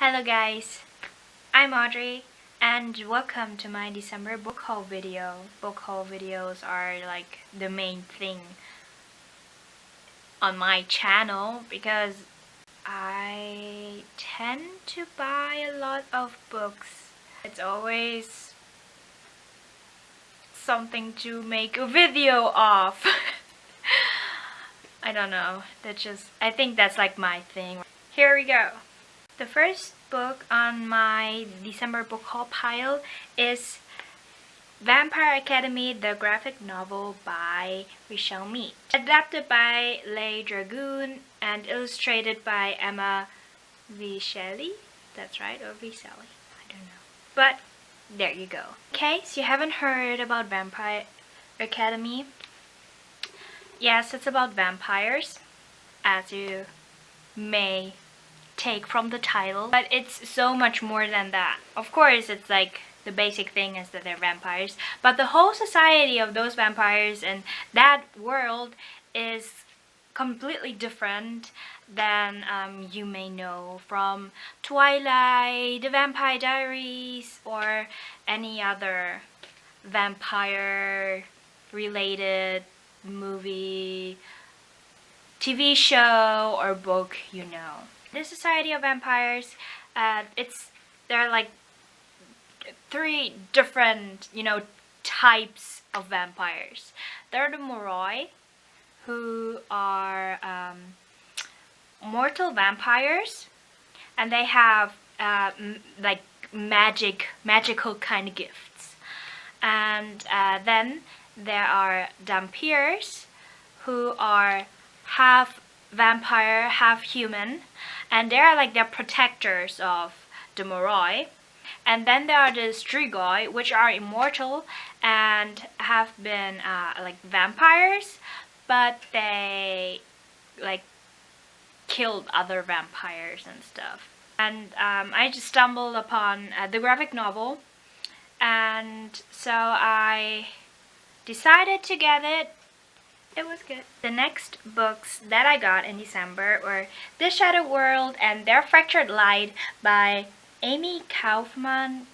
Hello guys, I'm Audrey and welcome to my December book haul video. Book haul videos are like the main thing on my channel because I tend to buy a lot of books. It's always something to make a video of. I don't know, I think that's like my thing. Here we go. The first book on my December book haul pile is Vampire Academy, the graphic novel by Richelle Mead. Adapted by Leigh Dragoon and illustrated by Emma Vicelli. That's right, or Vicelli, I don't know. But there you go. In case you haven't heard about Vampire Academy, yes, it's about vampires, as you may take from the title, but it's so much more than that. Of course, it's like the basic thing is that they're vampires, but the whole society of those vampires and that world is completely different than you may know from Twilight, The Vampire Diaries, or any other vampire related movie, TV show, or book, you know. The Society of Vampires, there are like three different, types of vampires. There are the Moroi, who are mortal vampires, and they have like magical kind of gifts. And then there are Dampiers, who are half vampire, half human, and they're like the protectors of the Moroi. And then there are the Strigoi, which are immortal and have been like vampires, but they like killed other vampires and stuff. And I just stumbled upon the graphic novel, and so I decided to get it. It was good. The next books that I got in December were The Shattered World and Their Fractured Light by Amy Kaufman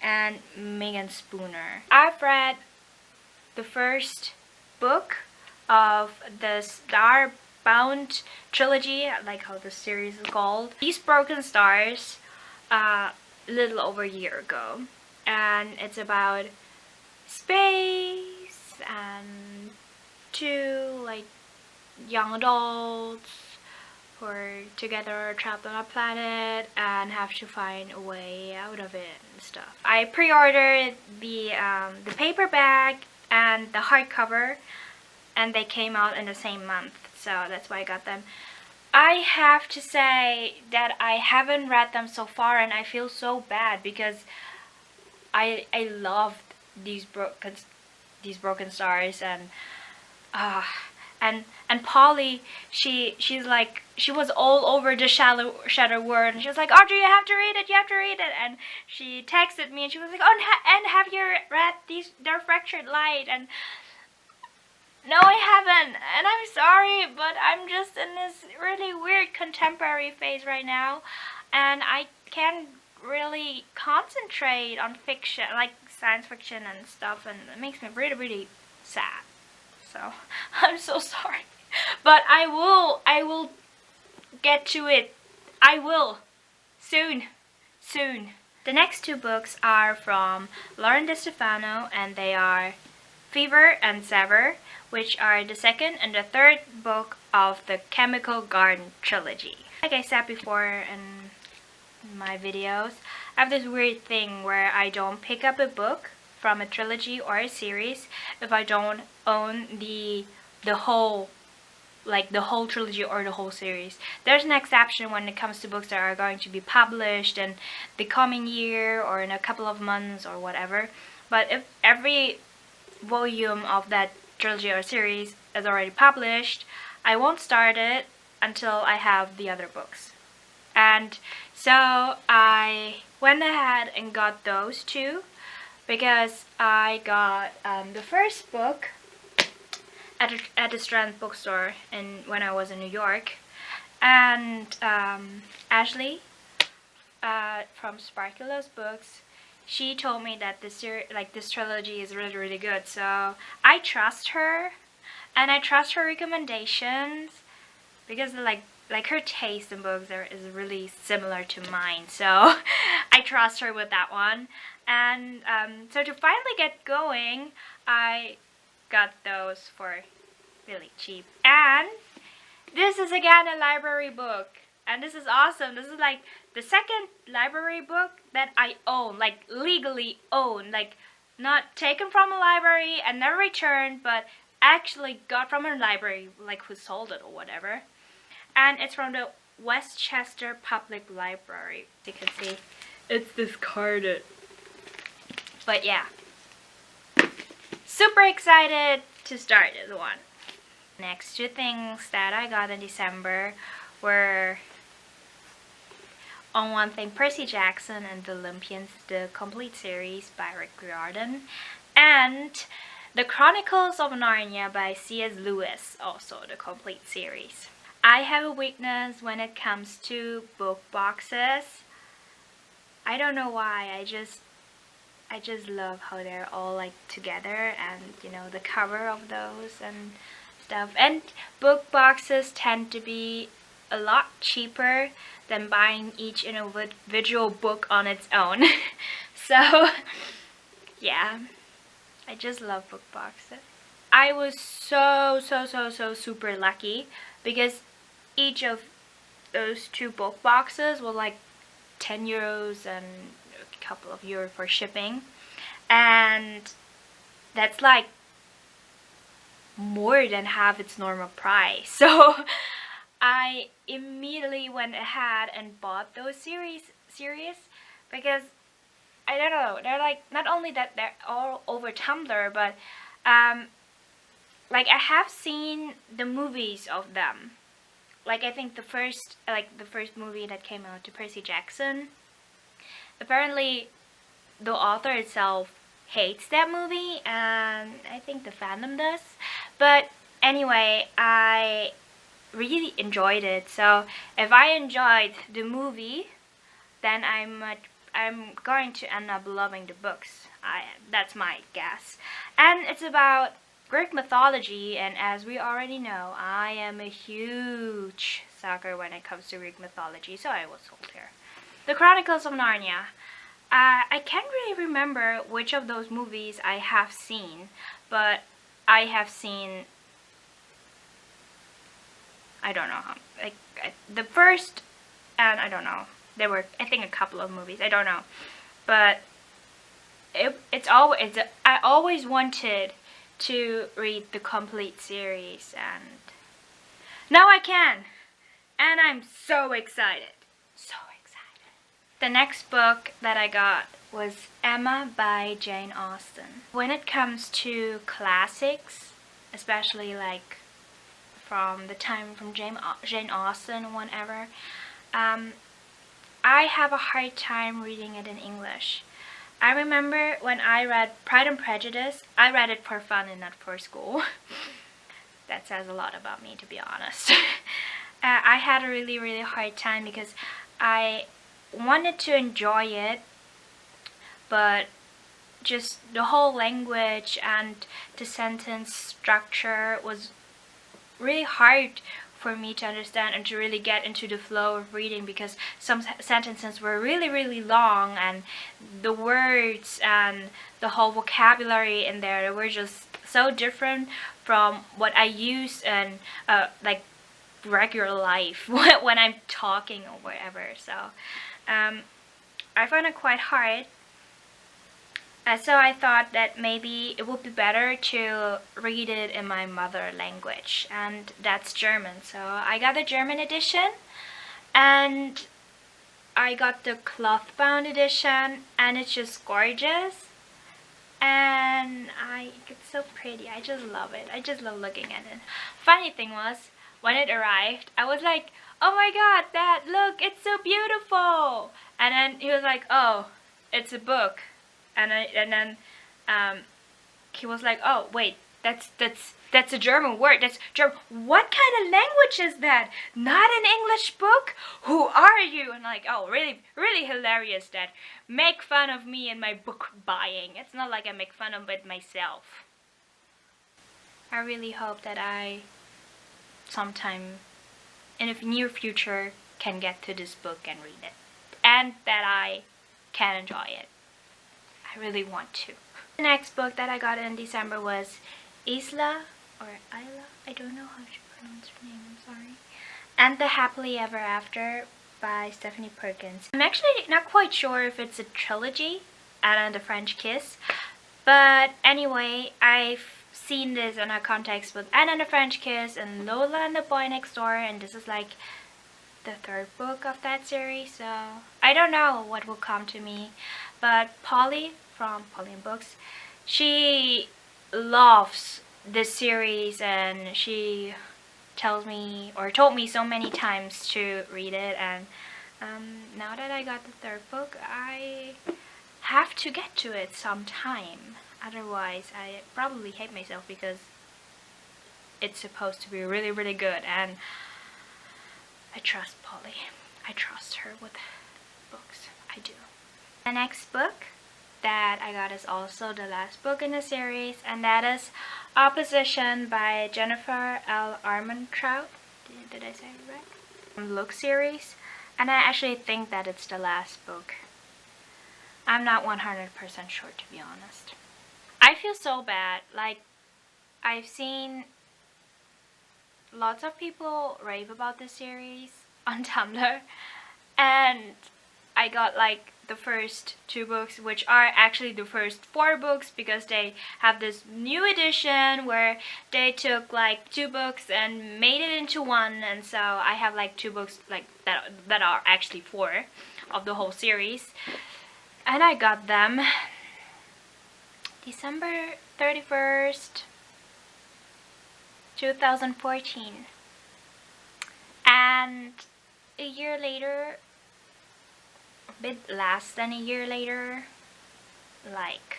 and Megan Spooner. I've read the first book of the Starbound Trilogy, I like how the series is called. These Broken Stars, a little over a year ago. And it's about space and two like young adults who are together trapped on a planet and have to find a way out of it and stuff. I pre-ordered the paperback and the hardcover, and they came out in the same month, so that's why I got them. I have to say that I haven't read them so far, and I feel so bad because I loved these Broken Stars, and Polly, she was all over the Shattered World, and she was like, Audrey, you have to read it, and she texted me and she was like, oh, and have you read their Fractured Light? And no, I haven't, and I'm sorry, but I'm just in this really weird contemporary phase right now, and I can't really concentrate on fiction, like science fiction and stuff, and it makes me really, really sad. So I'm so sorry, but I will get to it. I will soon. The next two books are from Lauren DeStefano, and they are Fever and Sever, which are the second and the third book of the Chemical Garden trilogy. Like I said before in my videos, I have this weird thing where I don't pick up a book from a trilogy or a series if I don't own the whole trilogy or the whole series. There's an exception when it comes to books that are going to be published in the coming year or in a couple of months or whatever. But if every volume of that trilogy or series is already published, I won't start it until I have the other books. And so I went ahead and got those two, because I got the first book at the Strand bookstore when I was in New York, and Ashley from Sparkula's books, she told me that this trilogy is really really good. So I trust her, and I trust her recommendations because her taste in books is really similar to mine. So I trust her with that one. And so to finally get going, I got those for really cheap. And this is again a library book. And this is awesome. This is like the second library book that I own, like legally own, like not taken from a library and never returned, but actually got from a library, like who sold it or whatever. And it's from the Westchester Public Library. As you can see, it's discarded. But yeah, super excited to start this one. Next two things that I got in December were, on one thing, Percy Jackson and the Olympians, the complete series by Rick Riordan, and the Chronicles of Narnia by C.S. Lewis, also the complete series. I have a weakness when it comes to book boxes. I don't know why, I just love how they're all like together, and you know, the cover of those and stuff. And book boxes tend to be a lot cheaper than buying each individual book on its own. So yeah, I just love book boxes. I was so super lucky because each of those two book boxes were like 10 euros and a couple of euros for shipping, and that's like more than half its normal price. So I immediately went ahead and bought those series because I don't know, they're like, not only that they're all over Tumblr, but like I have seen the movies of them. Like I think the first movie that came out, to Percy Jackson, apparently the author itself hates that movie, and I think the fandom does. But anyway, I really enjoyed it. So if I enjoyed the movie, then I'm going to end up loving the books. That's my guess. And it's about Greek mythology, and as we already know, I am a huge sucker when it comes to Greek mythology, so I was told here. The Chronicles of Narnia. I can't really remember which of those movies I have seen, but I have seen, I don't know, like the first, and I don't know, there were, I think, a couple of movies, I don't know, but I always wanted to read the complete series, and now I can, and I'm so excited, so excited. The next book that I got was Emma by Jane Austen. When it comes to classics, especially like from the time from Jane Austen, whenever, I have a hard time reading it in English. I remember when I read Pride and Prejudice, I read it for fun and not for school. That says a lot about me, to be honest. I had a really hard time because I wanted to enjoy it, but just the whole language and the sentence structure was really hard for me to understand and to really get into the flow of reading, because some sentences were really long, and the words and the whole vocabulary in there were just so different from what I use in like regular life when I'm talking or whatever. So I found it quite hard. So I thought that maybe it would be better to read it in my mother language, and that's German. So I got the German edition, and I got the cloth-bound edition, and it's just gorgeous, and it's so pretty. I just love it. I just love looking at it. Funny thing was, when it arrived, I was like, oh my god, Dad, look, it's so beautiful. And then he was like, oh, it's a book. And then he was like, oh wait, That's a German word. That's German. What kind of language is that? Not an English book? Who are you? And like, oh, really, really hilarious that make fun of me and my book buying. It's not like I make fun of it myself. I really hope that I sometime in the near future can get to this book and read it, and that I can enjoy it. I really want to. The next book that I got in December was Isla, or Isla, I don't know how to pronounce her name, I'm sorry. And The Happily Ever After by Stephanie Perkins. I'm actually not quite sure if it's a trilogy, Anna and the French Kiss, but anyway, I've seen this in a context with Anna and the French Kiss and Lola and the Boy Next Door, and this is like the third book of that series, so I don't know what will come to me. But Polly from Pauline Books, she loves this series, and she told me so many times to read it, and now that I got the third book, I have to get to it sometime. Otherwise, I probably hate myself because it's supposed to be really, really good, and I trust Polly. I trust her with books. I do. The next book that I got is also the last book in the series, and that is Opposition by Jennifer L. Armentrout. Did I say it right? Look series, and I actually think that it's the last book. I'm not 100% sure, to be honest. I feel so bad. Like, I've seen lots of people rave about this series on Tumblr, and I got like the first 2 books, which are actually the first 4 books, because they have this new edition where they took like 2 books and made it into one, and so I have like 2 books like that are actually 4 of the whole series, and I got them December 31st, 2014, and a year later, a bit less than a year later, like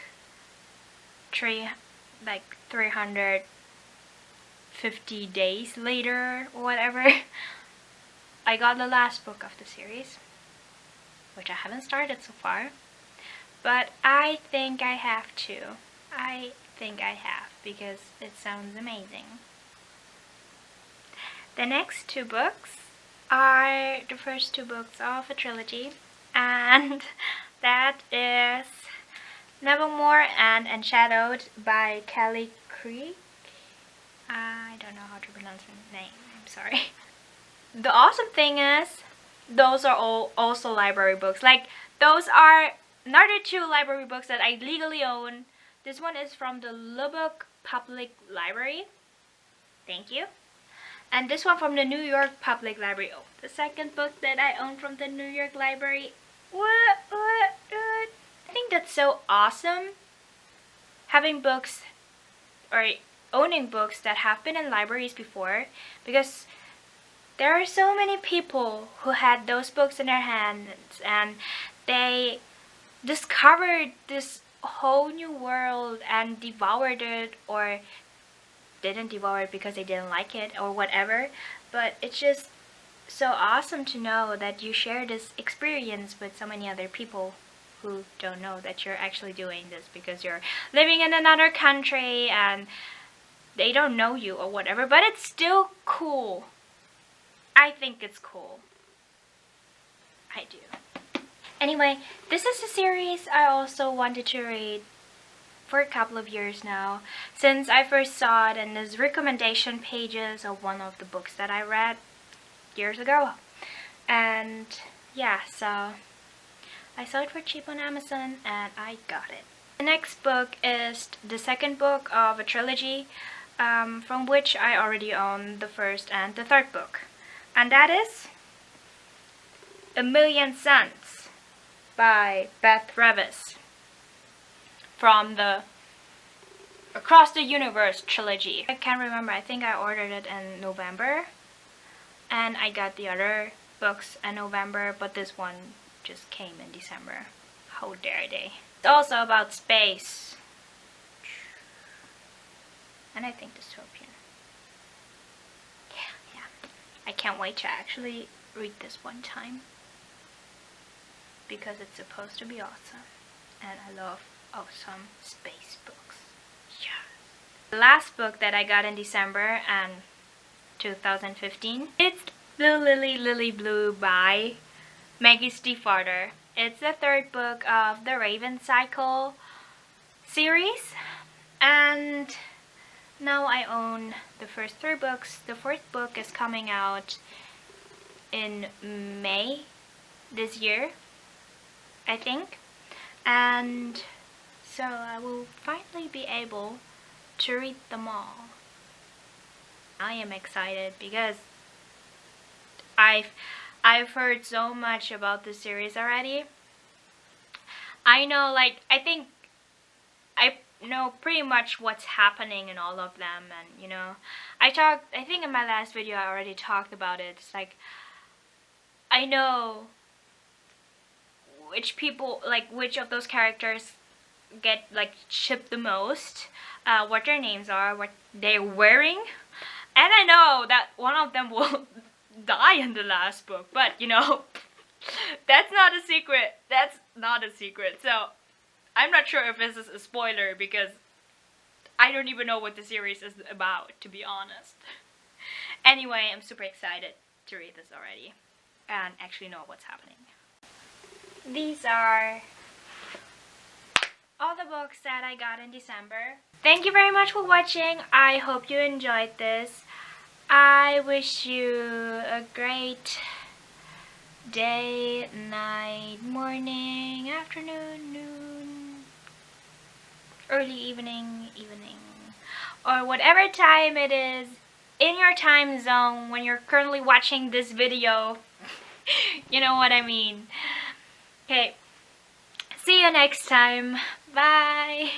350 days later or whatever, I got the last book of the series, which I haven't started so far, but I think I have to. I think I have, because it sounds amazing. The next 2 books are the first 2 books of a trilogy, and that is Nevermore and Enshadowed by Kelly Creek. I don't know how to pronounce her name, I'm sorry. The awesome thing is, those are all also library books. Like, those are another 2 library books that I legally own. This one is from the Lubbock Public Library. Thank you. And this one from the New York Public Library. Oh, the second book that I own from the New York Library. What? I think that's so awesome. Having books, or owning books that have been in libraries before, because there are so many people who had those books in their hands, and they discovered this whole new world and devoured it, or didn't devour it because they didn't like it or whatever, but it's just so awesome to know that you share this experience with so many other people who don't know that you're actually doing this because you're living in another country and they don't know you or whatever, but it's still cool. I think it's cool. I do. Anyway, this is a series I also wanted to read for a couple of years now, since I first saw it in these recommendation pages of one of the books that I read years ago. And yeah, so I saw it for cheap on Amazon and I got it. The next book is the second book of a trilogy, from which I already own the first and the third book. And that is A Million Suns by Beth Revis, from the Across the Universe trilogy. I can't remember, I think I ordered it in November, and I got the other books in November, but this one just came in December. How dare they. It's also about space. and I think dystopian. Yeah. I can't wait to actually read this one time, because it's supposed to be awesome, and I love awesome space books. Yeah. The last book that I got in December and 2015, it's Blue Lily, Lily Blue by Maggie Stiefvater. It's the third book of the Raven Cycle series, and now I own the first 3 books. The fourth book is coming out in May this year, I think, and so I will finally be able to read them all. I am excited because I've heard so much about this series already. I know, like, I think I know pretty much what's happening in all of them, and you know, I think in my last video I already talked about it. It's like, I know which people, like, which of those characters get, like, shipped the most, what their names are, what they're wearing, and I know that one of them will die in the last book, but you know, that's not a secret. That's not a secret. So I'm not sure if this is a spoiler, because I don't even know what the series is about, to be honest. Anyway, I'm super excited to read this already and actually know what's happening. These are all the books that I got in December. Thank you very much for watching. I hope you enjoyed this. I wish you a great day, night, morning, afternoon, noon, early evening, or whatever time it is in your time zone when you're currently watching this video. You know what I mean. Okay, see you next time. Bye.